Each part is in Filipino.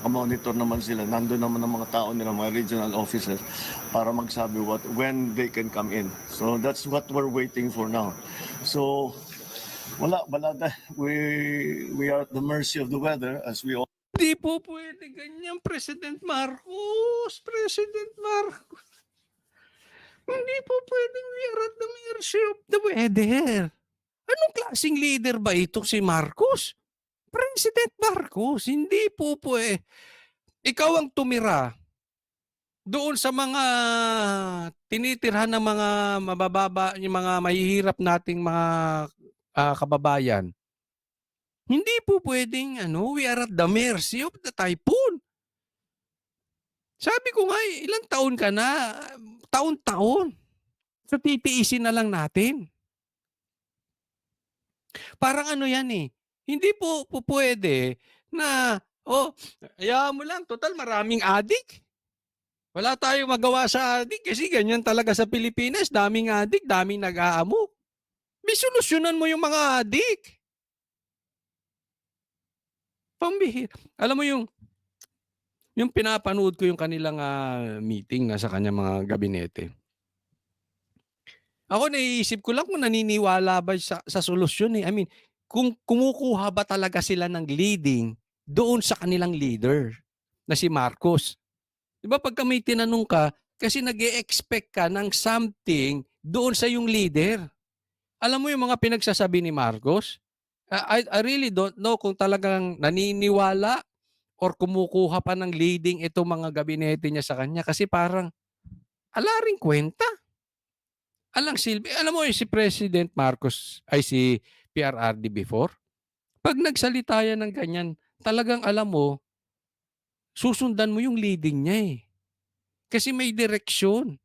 nakamonitor naman sila. Nandun naman ang mga tao nila, mga regional officers, para magsabi when they can come in. So that's what we're waiting for now. So wala we are at the mercy of the weather as we all. Hindi po pwede ganyan, President Marcos. President Marcos. Hindi po pwedeng we are at the mercy of the weather. Anong klaseng leader ba ito si Marcos? President Marcos, hindi po ikaw ang tumira doon sa mga tinitirhan ng mga mabababa, yung mga mahihirap nating mga kababayan. Hindi po pwedeng we are at the mercy of the typhoon. Sabi ko nga, ilang taon ka na? Taon-taon. So titiisin na lang natin. Parang yan hindi po pwede na, hayaan mo lang, total maraming adik. Wala tayong magawa sa adik kasi ganyan talaga sa Pilipinas, daming adik, daming nag-aamok. May solusyonan mo yung mga adik. Pambihira. Alam mo yung pinapanood ko yung kanilang meeting na sa kanyang mga gabinete. Ako naiisip ko lang kung naniniwala ba sa solusyon I mean, kung kumukuha ba talaga sila ng leading doon sa kanilang leader na si Marcos. Diba pagka may tinanong ka, kasi nag-e-expect ka ng something doon sa yung leader. Alam mo yung mga pinagsasabi ni Marcos? I really don't know kung talagang naniniwala or kumukuha pa ng leading itong mga gabinete niya sa kanya kasi parang ala ring kwenta. Alang silbi. Alam mo si President Marcos ay si PRRD before? Pag nagsalita yan ng ganyan, talagang alam mo, susundan mo yung leading niya Kasi may direksyon.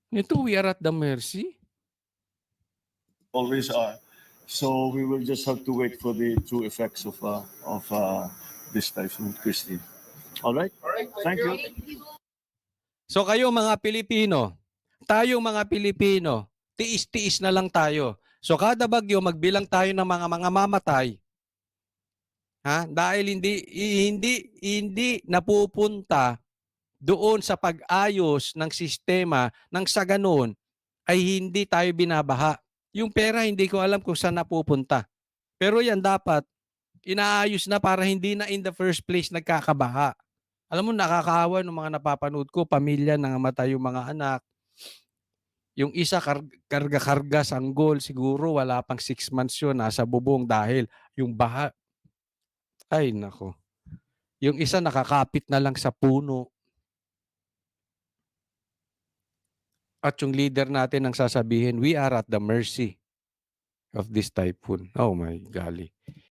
Ito, we are at the mercy. Always are. So we will just have to wait for the true effects of this typhoon, Christine. All right? Thank you. So kayo mga Pilipino, tayong mga Pilipino, tiis-tiis na lang tayo. So kada bagyo, magbilang tayo ng mga mamatay. Dahil hindi napupunta doon sa pag-ayos ng sistema nang sa ganun ay hindi tayo binabaha. Yung pera hindi ko alam kung saan napupunta. Pero yan dapat inaayos na para hindi na in the first place nagkakabaha. Alam mo, nakakaawa ng mga napapanood ko, pamilya nangamatay yung mga anak. Yung isa karga-karga sanggol, siguro wala pang 6 months yun, nasa bubong dahil yung baha. Ay nako. Yung isa nakakapit na lang sa puno. At yung leader natin ang sasabihin, we are at the mercy of this typhoon. Oh my golly.